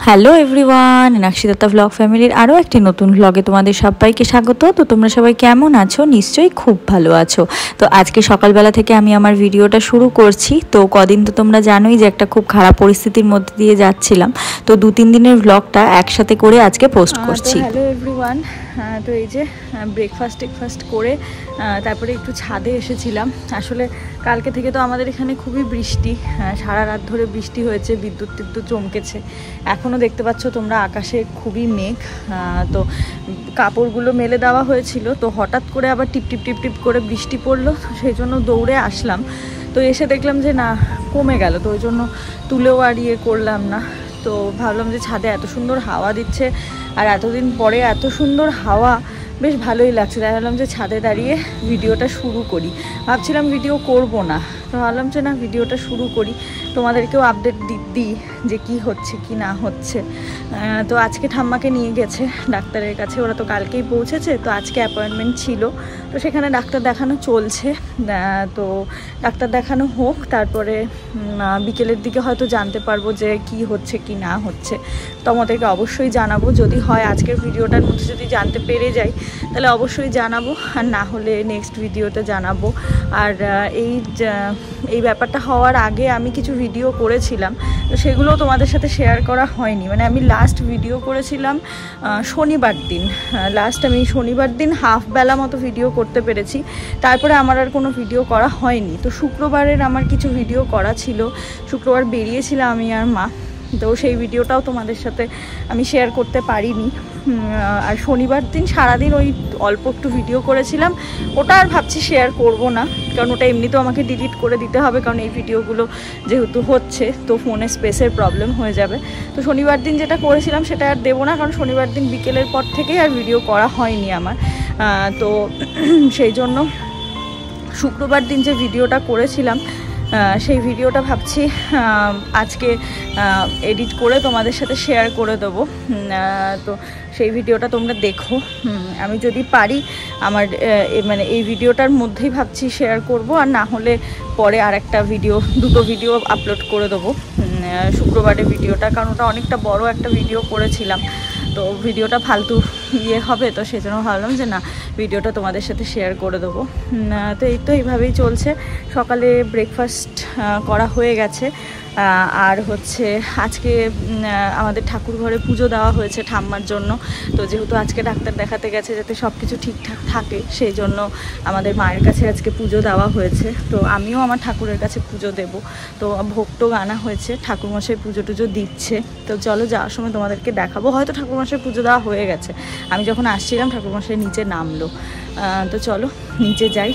Hello everyone, নাকশিদত্তা blog ফ্যামিলির আরও একটি নতুন ব্লগে তোমাদের সবাইকে স্বাগত। তো তোমরা সবাই কেমন আছো? নিশ্চয়ই খুব ভালো আছো। তো আজকে সকালবেলা থেকে আমি আমার ভিডিওটা শুরু করছি। তো কদিন তো তোমরা জানোই যে একটা খুব খারাপ পরিস্থিতির মধ্যে দিয়ে যাচ্ছিলাম। তো 2-3 দিনের ব্লগটা একসাথে করে আজকে পোস্ট করছি। হ্যালো এভরিওয়ান, তো এই যে ব্রেকফাস্ট করে তারপরে একটু ছাদে এসেছিলাম। আসলে কালকে থেকে তো আমাদের এখানে খুবই বৃষ্টি, সারা রাত ধরে বৃষ্টি হয়েছে, বিদ্যুৎ চমকেছে। এখনও দেখতে পাচ্ছ তোমরা আকাশে খুবই মেঘ। তো কাপড়গুলো মেলে দেওয়া হয়েছিল, তো হঠাৎ করে আবার টিপ টিপ করে বৃষ্টি পড়লো, সেই জন্য দৌড়ে আসলাম। তো এসে দেখলাম যে না, কমে গেল। তো ওই জন্য তুলেও আর করলাম না। তো ভাবলাম যে ছাদে এত সুন্দর হাওয়া দিচ্ছে, আর এতদিন পরে এত সুন্দর হাওয়া, বেশ ভালোই লাগছে। তাই ভাবলাম যে ছাদে দাঁড়িয়ে ভিডিওটা শুরু করি। ভাবছিলাম ভিডিও করব না, তো ভাবলাম যে না, ভিডিওটা শুরু করি, তোমাদেরকেও আপডেট দিই যে কি হচ্ছে কি না হচ্ছে। তো আজকে ঠাম্মাকে নিয়ে গেছে ডাক্তারের কাছে, ওরা তো কালকেই পৌঁছেছে। তো আজকে অ্যাপয়েন্টমেন্ট ছিল, তো সেখানে ডাক্তার দেখানো চলছে। তো ডাক্তার দেখানো হোক, তারপরে বিকেলের দিকে হয়তো জানতে পারবো যে কি হচ্ছে কি না হচ্ছে। তোমাদেরকে অবশ্যই জানাবো, যদি হয় আজকের ভিডিওটার মধ্যে যদি জানতে পেরে যাই তাহলে অবশ্যই জানাবো, আর না হলে নেক্সট ভিডিওতে জানাবো। আর এই ব্যাপারটা হওয়ার আগে আমি কিছু ভিডিও করেছিলাম, তো সেগুলো তোমাদের সাথে শেয়ার করা হয়নি। মানে আমি লাস্ট ভিডিও করেছিলাম শনিবার দিন। আমি শনিবার দিন হাফ বেলা মতো ভিডিও করতে পেরেছি, তারপরে আমার আর কোনো ভিডিও করা হয়নি। তো শুক্রবারের আমার কিছু ভিডিও করা ছিল, শুক্রবার বেরিয়েছিলাম আমি আর মা, তো সেই ভিডিওটাও তোমাদের সাথে আমি শেয়ার করতে পারিনি। আর শনিবার দিন সারাদিন ওই অল্প একটু ভিডিও করেছিলাম, ওটা আর ভাবছি শেয়ার করব না, কারণ ওটা এমনিতেও আমাকে ডিলিট করে দিতে হবে, কারণ এই ভিডিওগুলো যেহেতু হচ্ছে তো ফোনে স্পেসের প্রবলেম হয়ে যাবে। তো শনিবার দিন যেটা করেছিলাম সেটা আর দেবো না, কারণ শনিবার দিন বিকেলের পর থেকেই আর ভিডিও করা হয়নি আমার। তো সেই জন্য শুক্রবার দিন যে ভিডিওটা করেছিলাম সেই ভিডিওটা ভাবছি আজকে এডিট করে তোমাদের সাথে শেয়ার করে দেবো। তো সেই ভিডিওটা তোমরা দেখো। আমি যদি পারি আমার মানে এই ভিডিওটার মধ্যেই ভাবছি শেয়ার করব, আর না হলে পরে আর একটা দুটো ভিডিও আপলোড করে দেবো শুক্রবারের ভিডিওটা, কারণ ওটা অনেকটা বড় একটা ভিডিও করেছিলাম, তো ভিডিওটা ফালতু হবে। তো সেই জন্য ভাবলাম যে না, ভিডিওটা তোমাদের সাথে শেয়ার করে দেবো। তো এইভাবেই চলছে। সকালে ব্রেকফাস্ট করা হয়ে গেছে, আর হচ্ছে আজকে আমাদের ঠাকুর ঘরে পুজো দেওয়া হয়েছে ঠাম্মার জন্য। তো যেহেতু আজকে ডাক্তার দেখাতে গেছে যাতে সব কিছু ঠিকঠাক থাকে, সেই জন্য আমাদের মায়ের কাছে আজকে পুজো দেওয়া হয়েছে। তো আমিও আমার ঠাকুরের কাছে পুজো দেব। তো ভোগটোগ আনা হয়েছে, ঠাকুরমশাই পুজো টুজো দিচ্ছে। তো চলো যাওয়ার সময় তোমাদেরকে দেখাবো। হয়তো ঠাকুরমশাই পুজো দেওয়া হয়ে গেছে, আমি যখন আসছিলাম ঠাকুরমশাই নিচে নামলো। তো চলো নিচে যাই।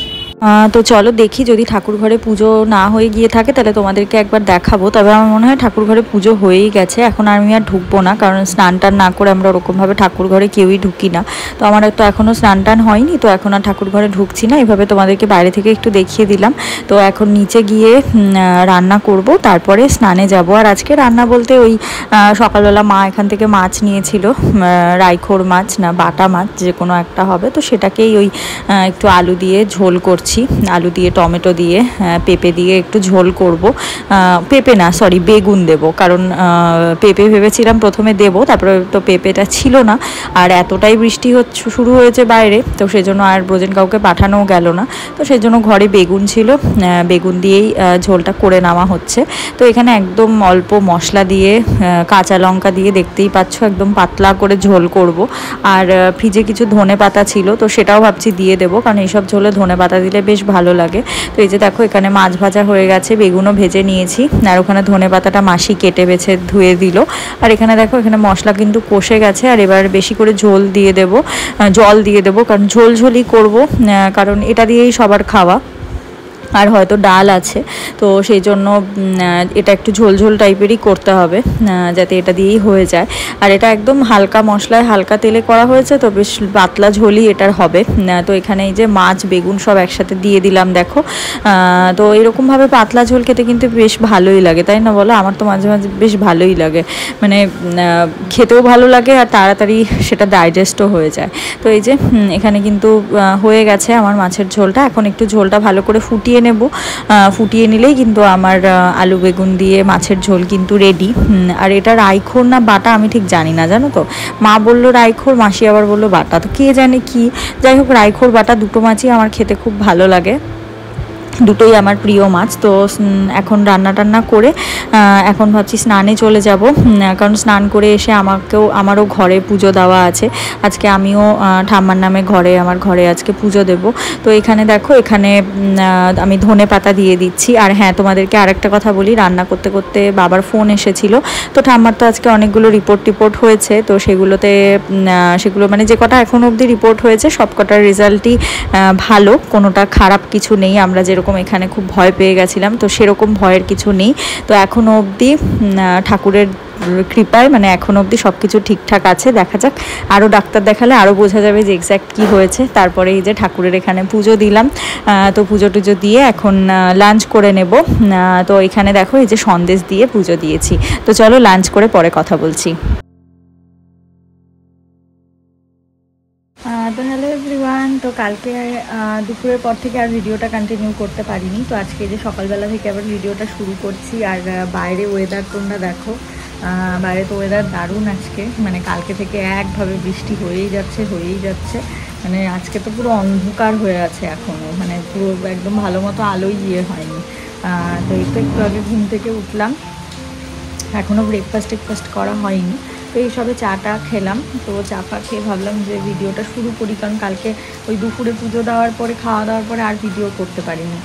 তো চলো দেখি, যদি ঠাকুর ঘরে পুজো না হয়ে গিয়ে থাকে তাহলে তোমাদেরকে একবার দেখাবো। তবে আমার মনে হয় ঠাকুর ঘরে পুজো হয়েই গেছে, এখন আমি আর ঢুকবো না, কারণ স্নান টান না করে আমরা ওরকমভাবে ঠাকুর ঘরে কেউই ঢুকি না। তো আমার তো এখনও স্নান টান হয়নি, তো এখন আর ঠাকুর ঘরে ঢুকছি না। এভাবে তোমাদেরকে বাইরে থেকে একটু দেখিয়ে দিলাম। তো এখন নিচে গিয়ে রান্না করব, তারপরে স্নানে যাব। আর আজকে রান্না বলতে ওই সকালবেলা মা এখান থেকে মাছ নিয়েছিল, রাইখোর মাছ না বাটা মাছ যে কোনো একটা হবে, তো সেটাকেই ওই একটু আলু দিয়ে ঝোল করছি। আলু দিয়ে টমেটো দিয়ে পেঁপে দিয়ে একটু ঝোল করব। পেঁপে না, সরি, বেগুন দেব, কারণ পেঁপে ভেবেছিলাম প্রথমে দেব, তারপরে তো পেঁপেটা ছিল না। আর এতটাই বৃষ্টি শুরু হয়েছে বাইরে, তো সেজন্য আর ব্রোজেন কাউকে পাঠানোও গেল না। তো সেজন্য ঘরে বেগুন ছিল, বেগুন দিয়েই ঝোলটা করে নেওয়া হচ্ছে। তো এখানে একদম অল্প মশলা দিয়ে, কাঁচা লঙ্কা দিয়ে, দেখতেই পাচ্ছ একদম পাতলা করে ঝোল করব। আর ফ্রিজে কিছু ধনে পাতা ছিল, তো সেটাও ভাবছি দিয়ে দেবো, কারণ এইসব ঝোলে ধনে পাতা দিলে বেশ ভালো লাগে। তো এই যে দেখো, এখানে মাছ ভাজা হয়ে গেছে, বেগুনও ভেজে নিয়েছি, আর ওখানে ধনে পাতাটা মাসি কেটে বেছে ধুয়ে দিল। আর এখানে দেখো, এখানে মশলা কিন্তু কষে গেছে। আর এবার বেশি করে জল দিয়ে দেবো, কারণ ঝোলই করব, কারণ এটা দিয়েই সবার খাওয়া। আর হয়তো ডাল আছে, তো সেই জন্য এটা একটু ঝোল টাইপেরই করতে হবে, যাতে এটা দিয়েই হয়ে যায়। আর এটা একদম হালকা মশলায় হালকা তেলে করা হয়েছে, তো বেশ পাতলা ঝোলই এটার হবে। তো এখানে এই যে মাছ বেগুন সব একসাথে দিয়ে দিলাম, দেখো। তো এরকমভাবে পাতলা ঝোল খেতে কিন্তু বেশ ভালোই লাগে, তাই না বলো? আমার তো মাঝে মাঝে বেশ ভালোই লাগে, মানে খেতেও ভালো লাগে, আর তাড়াতাড়ি সেটা ডাইজেস্টও হয়ে যায়। তো এই যে এখানে কিন্তু হয়ে গেছে আমার মাছের ঝোলটা। এখন একটু ঝোলটা ভালো করে ফুটিয়ে ফুটিয়ে নেব। ফুটিয়ে নিলেই কিন্তু আমার আলু বেগুন দিয়ে মাছের ঝোল কিন্তু রেডি। আর এটা রাইখোর না বাটা আমি ঠিক জানি না, জানো তো। মা বললো রাইখোর, মাসি আবার বললো বাটা, তো কে জানে কি। যাই হোক, রাইখোর বাটা দুটো মাছই আমার খেতে খুব ভালো লাগে, দুটোই আমার প্রিয় মাছ। তো এখন রান্না টান্না করে এখন ভাবছি স্নানে চলে যাব, কারণ স্নান করে এসে আমারও ঘরে পুজো দেওয়া আছে আজকে। আমিও ঠাম্মার নামে আমার ঘরে আজকে পুজো দেব। তো এখানে দেখো, এখানে আমি ধনে পাতা দিয়ে দিচ্ছি। আর হ্যাঁ, তোমাদেরকে আরেকটা কথা বলি, রান্না করতে করতে বাবার ফোন এসেছিল। তো ঠাম্মার তো আজকে অনেকগুলো রিপোর্ট হয়েছে, তো সেগুলো মানে যে কটা এখন অবধি রিপোর্ট হয়েছে সব কটার রেজাল্টই ভালো, কোনোটা খারাপ কিছু নেই। আমরা যেরকম এখানে খুব ভয় পেয়ে গেছিলাম, তো সেরকম ভয়ের কিছু নেই। তো এখনো অবধি ঠাকুরের কৃপায় মানে এখনো অবধি সব কিছু ঠিকঠাক আছে। দেখা যাক, আরও ডাক্তার দেখালে আরও বোঝা যাবে যে এক্স্যাক্ট কী হয়েছে। তারপরে এই যে ঠাকুরের এখানে পুজো দিলাম, তো পুজো টুজো দিয়ে এখন লাঞ্চ করে নেব। তো এখানে দেখো, এই যে সন্দেশ দিয়ে পুজো দিয়েছি। তো চলো লাঞ্চ করে পরে কথা বলছি। তো হ্যালো এভরিওয়ান, তো কালকে দুপুরের পর থেকে আর ভিডিওটা কন্টিনিউ করতে পারিনি। তো আজকে যে সকালবেলা থেকে আবার ভিডিওটা শুরু করছি। আর বাইরে ওয়েদার তোমরা দেখো, বাইরে তো ওয়েদার দারুণ আজকে, মানে কালকে থেকে একভাবে বৃষ্টি হয়েই যাচ্ছে। মানে আজকে তো পুরো অন্ধকার হয়ে আছে এখনও, মানে পুরো একদম ভালো মতো আলোই হয়নি। তো এই তো একটু আগে ঘুম থেকে উঠলাম, এখনও ব্রেকফাস্ট করা হয়নি। তো এই সবে চাটা খেলাম। তো চা ফা খেয়ে ভাবলাম যে ভিডিওটা শুরু করি, কারণ কালকে ওই দুপুরে পুজো দেওয়ার পরে খাওয়া দাওয়ার পরে আর ভিডিও করতে পারিনি।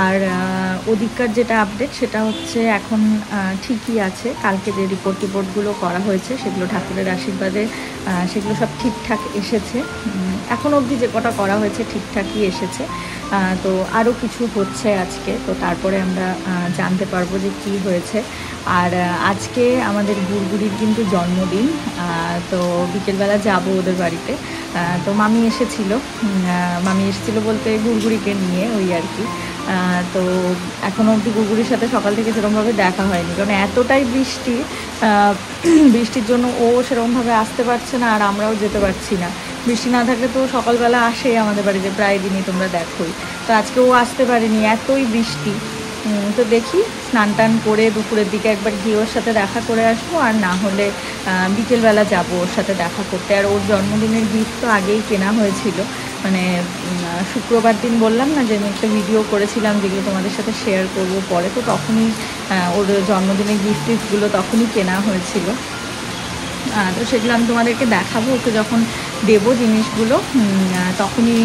আর ওদিককার যেটা আপডেট সেটা হচ্ছে এখন ঠিকই আছে। কালকে যে রিপোর্টগুলো করা হয়েছে সেগুলো ঠাকুরের আশীর্বাদে সেগুলো সব ঠিকঠাক এসেছে। এখন অবধি যে কটা করা হয়েছে ঠিকঠাকই এসেছে। তো আরও কিছু হচ্ছে আজকে, তো তারপরে আমরা জানতে পারবো যে কী হয়েছে। আর আজকে আমাদের গুড়গুড়ির কিন্তু জন্মদিন, তো বিকেলবেলা যাব ওদের বাড়িতে। তো মামি এসেছিল বলতে গুড়গুড়িকে নিয়ে, ওই আর কি। তো এখনও অবধি গুড়গুড়ির সাথে সকাল থেকে সেরকমভাবে দেখা হয়নি, কারণ এতটাই বৃষ্টির জন্য ও সেরকমভাবে আসতে পারছে না, আর আমরাও যেতে পারছি না। বৃষ্টি না থাকলে তো সকালবেলা আসে আমাদের বাড়িতে প্রায় দিনই, তোমরা দেখোই। তো আজকে ও আসতে পারেনি, এতই বৃষ্টি। তো দেখি স্নান টান করে দুপুরের দিকে একবার গিয়ে ওর সাথে দেখা করে আসবো, আর না হলে বিকেলবেলা যাব ওর সাথে দেখা করতে। আর ওর জন্মদিনের গিফট তো আগেই কেনা হয়েছিল, মানে শুক্রবার দিন বললাম না যে আমি একটা ভিডিও করেছিলাম যেগুলো তোমাদের সাথে শেয়ার করবো পরে, তো তখনই ওর জন্মদিনের গিফটগুলো তখনই কেনা হয়েছিল। তো সেগুলো আমি তোমাদেরকে দেখাবো, ওকে যখন দেবো জিনিসগুলো তখনই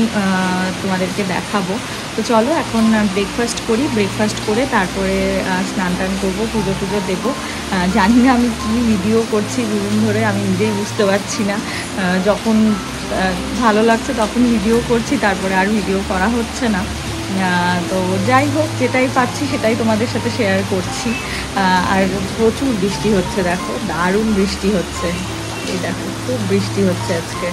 তোমাদেরকে দেখাবো। তো চলো এখন ব্রেকফাস্ট করে তারপরে স্নান টান করবো, পুজো টুজো দেবো। জানি না আমি কী ভিডিও করছি দুদিন ধরে, আমি নিজেই বুঝতে পারছি না। যখন ভালো লাগছে তখন ভিডিও করছি, তারপরে আর ভিডিও করা হচ্ছে না। তো যাই হোক, যেটাই পাচ্ছি সেটাই তোমাদের সাথে শেয়ার করছি। আর প্রচুর বৃষ্টি হচ্ছে, দেখো দারুণ বৃষ্টি হচ্ছে। এই দেখো খুব বৃষ্টি হচ্ছে আজকে,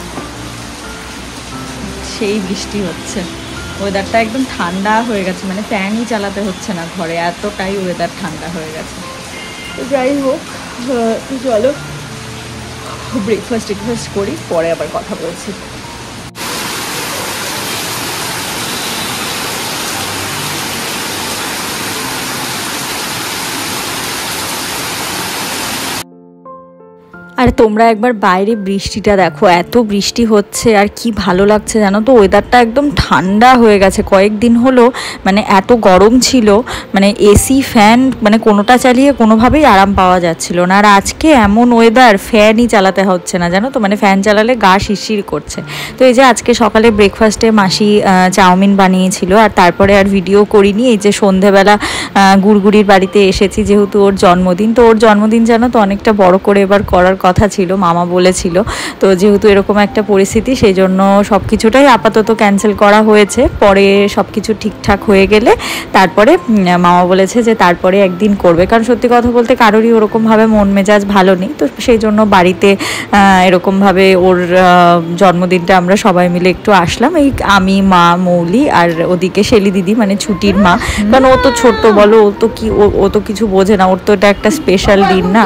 সেই বৃষ্টি হচ্ছে। ওয়েদারটা একদম ঠান্ডা হয়ে গেছে, মানে ফ্যানই চালাতে হচ্ছে না ঘরে, এতটাই ওয়েদার ঠান্ডা হয়ে গেছে। তো যাই হোক, চলো ব্রেকফাস্ট করি, পরে আবার কথা বলছি। আর তোমরা একবার বাইরে বৃষ্টিটা দেখো, এত বৃষ্টি হচ্ছে আর কি ভালো লাগছে জানো তো। ওয়েদারটা একদম ঠান্ডা হয়ে গেছে, কয়েকদিন হলো মানে এত গরম ছিল, মানে এসি ফ্যান মানে কোনোটা চালিয়ে কোনোভাবেই আরাম পাওয়া যাচ্ছিল না। আর আজকে এমন ওয়েদার, ফ্যানই চালাতে হচ্ছে না জানো তো, মানে ফ্যান চালালে গা শিরশির করছে। তো এই যে আজকে সকালে ব্রেকফাস্টে মাসি চাউমিন বানিয়েছিল, আর তারপরে আর ভিডিও করিনি। এই যে সন্ধেবেলা গুড়গুড়ির বাড়িতে এসেছি, যেহেতু ওর জন্মদিন। তো ওর জন্মদিন জানো তো অনেকটা বড় করে এবার করার কথা ছিল, মামা বলেছিল। তো যেহেতু এরকম একটা পরিস্থিতি, সেই জন্য সব কিছুটাই আপাতত ক্যান্সেল করা হয়েছে। পরে সব কিছু ঠিকঠাক হয়ে গেলে তারপরে মামা বলেছে যে তারপরে একদিন করবে, কারণ সত্যি কথা বলতে কারোরই ওরকমভাবে মন মেজাজ ভালো নেই। তো সেই জন্য বাড়িতে এরকমভাবে ওর জন্মদিনটা আমরা সবাই মিলে একটু আসলাম। এই আমি, মা, মৌলি আর ওদিকে শেলি দিদি, মানে ছুটির মা। কারণ ও তো ছোট্ট, বলো ও তো কিছু বোঝে না, ওর তো এটা একটা স্পেশাল দিন না।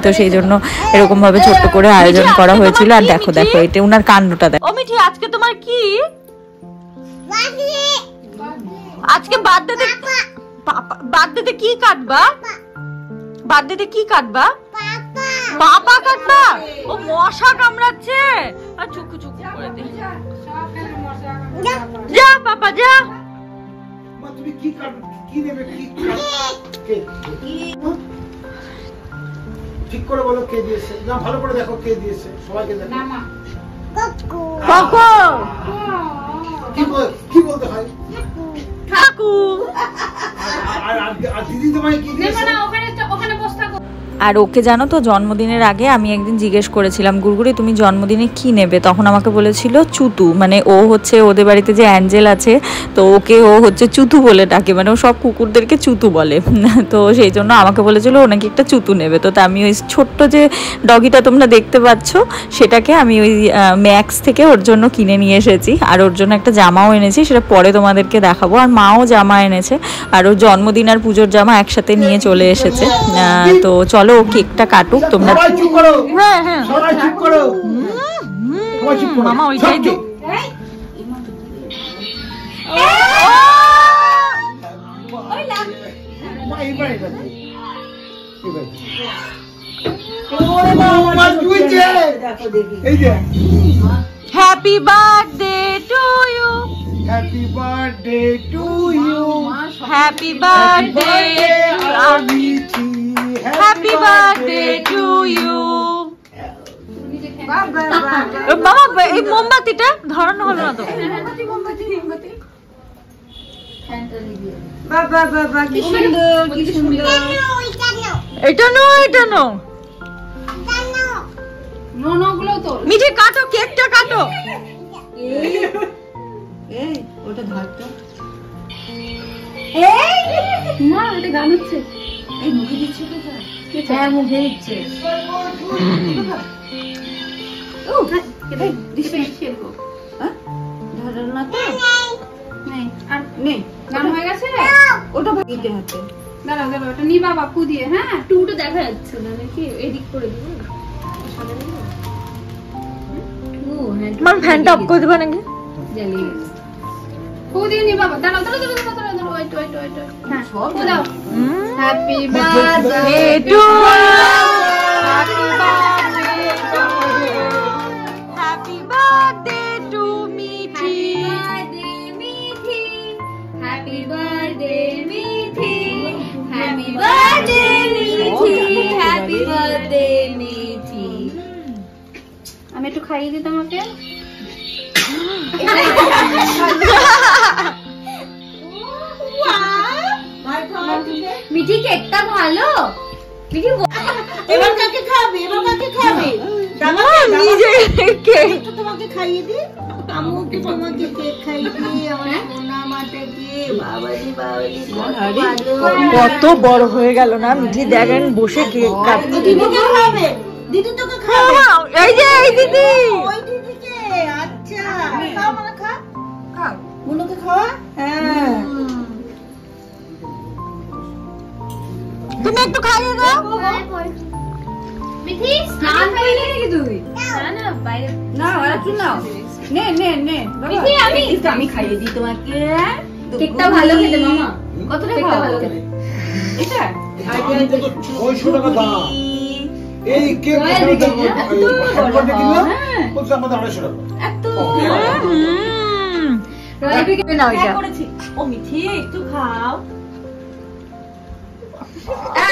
তো সেই জন্য এরকমভাবে ছোট্ট করে আয়োজন করা হয়েছিল। আর দেখো এটা ওনার কাণ্ডটা দেখো। ও মিঠি, আজকে তোমার কি? আজকে বার্থডেতে কি কাটবা? বার্থডেতে কি কাটবা? পাপা কাটবা? ও মশা কামড়াচ্ছে। আর চুকু চুকু করে দে। যা পাপা যা। তুমি কি কাটবে? কি নেবে? কি ঠিক করে বলো কে দিয়েছে? না ভালো করে দেখো কে দিয়েছে, সবাইকে দেখো। না মা কাকু। কি বলতে হয়? কাকু। আর দিদি তোমায় কি দিয়েছে? না ওখানে বস থাকো। আর ওকে জানো তো জন্মদিনের আগে আমি একদিন জিজ্ঞেস করেছিলাম গুড়গুড়ি তুমি জন্মদিনে কি নেবে, তখন আমাকে বলেছিল চুতু, মানে ও হচ্ছে ওদের বাড়িতে যে অ্যাঞ্জেল আছে তো ওকে ও হচ্ছে চুতু বলে ডাকে, মানে ও সব কুকুরদেরকে চুতু বলে। তো সেই জন্য আমাকে বলেছিল ও নাকি একটা চুতু নেবে। তো আমি ওই ছোট্ট যে ডগিটা তোমরা দেখতে পাচ্ছ সেটাকে আমি ওই ম্যাক্স থেকে ওর জন্য কিনে নিয়ে এসেছি, আর ওর জন্য একটা জামাও এনেছি, সেটা পরে তোমাদেরকে দেখাবো। আর মাও জামা এনেছে, আর ওর জন্মদিন আর পুজোর জামা একসাথে নিয়ে চলে এসেছে। তো চলো ও কেকটা কাটুক তোমরা। সবাই চুপ করো। হ্যাঁ হ্যাঁ সবাই চুপ করো। সবাই চুপ করো। মামা ওইটাই দে। Happy birthday to you. Happy birthday to you. Happy birthday. Happy birthday to you. বাবা এই মোমবাতিটা ধরানো হলো না তো। এটা নো এটা নো। গুলো তো মিঠি কাটো, কেকটা কাটো। ওটা ধরতো। মা এটা গান হচ্ছে। এই মুখে দিচ্ছে তো। হ্যাঁ মুখে দিচ্ছে। ও দিছে খেলবো। হ্যাঁ ধরো না তো। নেই আর নেই। গান হয়ে গেছে। ওটা দিতে হাতে। দাঁড়াও ওটা নি বাবা ফু দিয়ে। হ্যাঁ টুটা দেখা যাচ্ছে না নাকি? এডিট করে দিব। মাম ফ্যানটা অফ করে দিবা নাকি? জ্বালিয়ে গেছে। ফু দিয়ে নি বাবা। দাঁড়াও ওয়েট। হ্যাঁ ফু দাও। Happy birthday two Mithi. Happy birthday, Mithi. Happy birthday, Mithi. Happy birthday, Mithi. আমি একটু খাইয়ে দিই তোমাকে। মিঠি কেকটা ভালো। মিঠি এবার কাকে খাবে? নিজে কেক তোমাকে খাইয়ে দি। আমুকে তোমাকে কেক খাইয়ে দি। আমার সোনা মাটাকে বাবাজি কত বড় হয়ে গেল না মিঠি, দেখেন বসে কেক কাটছে। দিদিকে খাবে? দিদি তোকে খাবে? এই যে এই দিদি। ওই দিদিকে। আচ্ছা খাও মানে খা। খাও মুনুকে খাওয়া। হ্যাঁ তুমি একটু খাইয়ে দাও। মিঠি স্নান করলি নাকি তুই? না বাইরে না ওরা কি নাও। নে মিঠি আমি খাইয়ে দিই তোমাকে। কেকটা ভালো খেতে মামা। কত টাকা কেকটা ভালো খেতে। এটা 600 টাকা দাম। এই কেক বলতে আমাদের 250 টাকা। এত রয়্যাল না ওইটা। করেছি। ও মিঠি একটু খাও।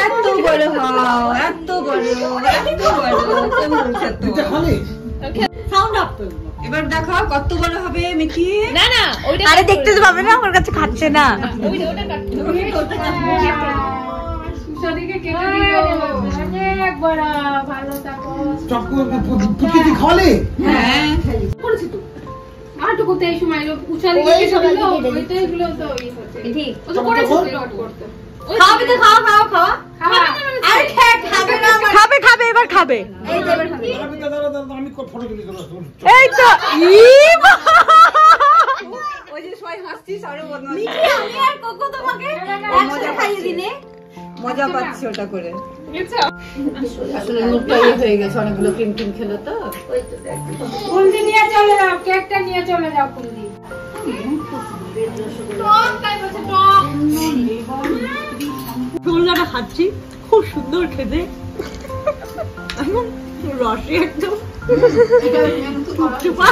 এত বড় হও, এত বড়। দিতে খালি সাউন্ড আপ তো। এবার দেখাও কত বড় হবে মিঠি। না ওইটা আরে দেখতে তো পাবে না, আমার কাছে খাচ্ছে না। ওটা কাট। সুশাদিকে কেটে দিও। অনেক বড় ভালো থাকো। চক্কু পুচকি খালি। হ্যাঁ করেছি তো। আর তো কোথায় এই সময় উচালিকে কেটে দিলো। ওইটাই গুলো তো এই হচ্ছে। ঠিক ও তো করেছে প্লট করতে। খাবে তো খাও। আরে খাবে না। খাবে এবার খাবে। এই যে এবার খাবে। আমি ফটো তুলি। এই তো ওই যে সবাই হাসছিস আরে বদমাশ। মিঠি আমি আর কোকো তোমাকে একসাথে খাইয়ে দিনে মজা পাচ্ছি ওটা করে। আসলে মুখটা হয়ে গেছে, অনেকগুলো ক্রিম খেলো তো। ওই তো কুলদি নিয়ে চলে যাও, কেকটা নিয়ে চলে যাও কুলদি। রসগোল্লাটা খাচ্ছি, খুব সুন্দর খেতে, রসে একদম চুপচুপা।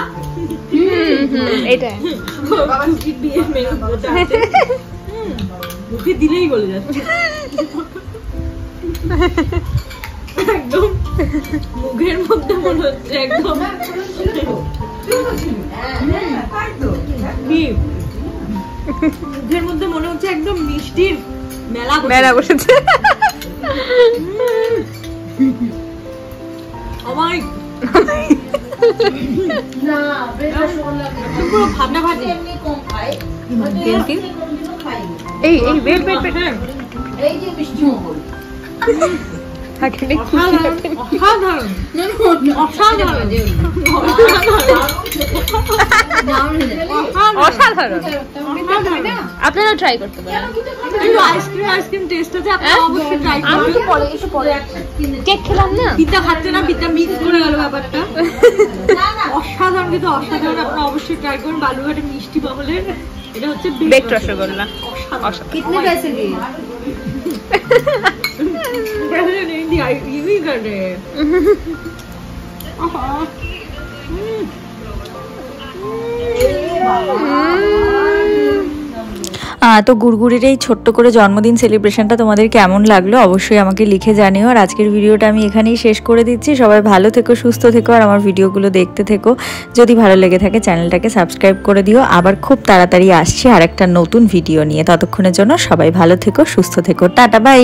মুখে দিলেই গলে যাচ্ছে একদম, মুখের মধ্যে মনে হচ্ছে একদম মুখের মধ্যে মনে হচ্ছে একদম মিষ্টির মেলা বসেছে। আপনারা ট্রাই করতে পারেন। আইসক্রিম টেস্ট আছে, আপনারা অবশ্যই ট্রাই করবেন। কেক খেলাম না, পিতা খাচ্ছে না, পিতা মিক্স করে গেল ব্যাপারটা। অসাধারণ, কিন্তু অসাধারণ, আপনারা অবশ্যই ট্রাই করুন। বালুঘাটে মিষ্টি মহলের এটা হচ্ছে বেকড রসগোল্লা। कितने पैसे दिए? তো গুড়গুড়ির এই ছোট্ট করে জন্মদিন সেলিব্রেশনটা তোমাদের কেমন লাগলো অবশ্যই আমাকে লিখে জানিও। আর আজকের ভিডিওটা আমি এখানেই শেষ করে দিচ্ছি। সবাই ভালো থেকো, সুস্থ থেকো, আর আমার ভিডিওগুলো দেখতে থেকো। যদি ভালো লেগে থাকে চ্যানেলটাকে সাবস্ক্রাইব করে দিও। আবার খুব তাড়াতাড়ি আসছি আর একটা নতুন ভিডিও নিয়ে। ততক্ষণের জন্য সবাই ভালো থেকো, সুস্থ থেকো, টাটা বাই।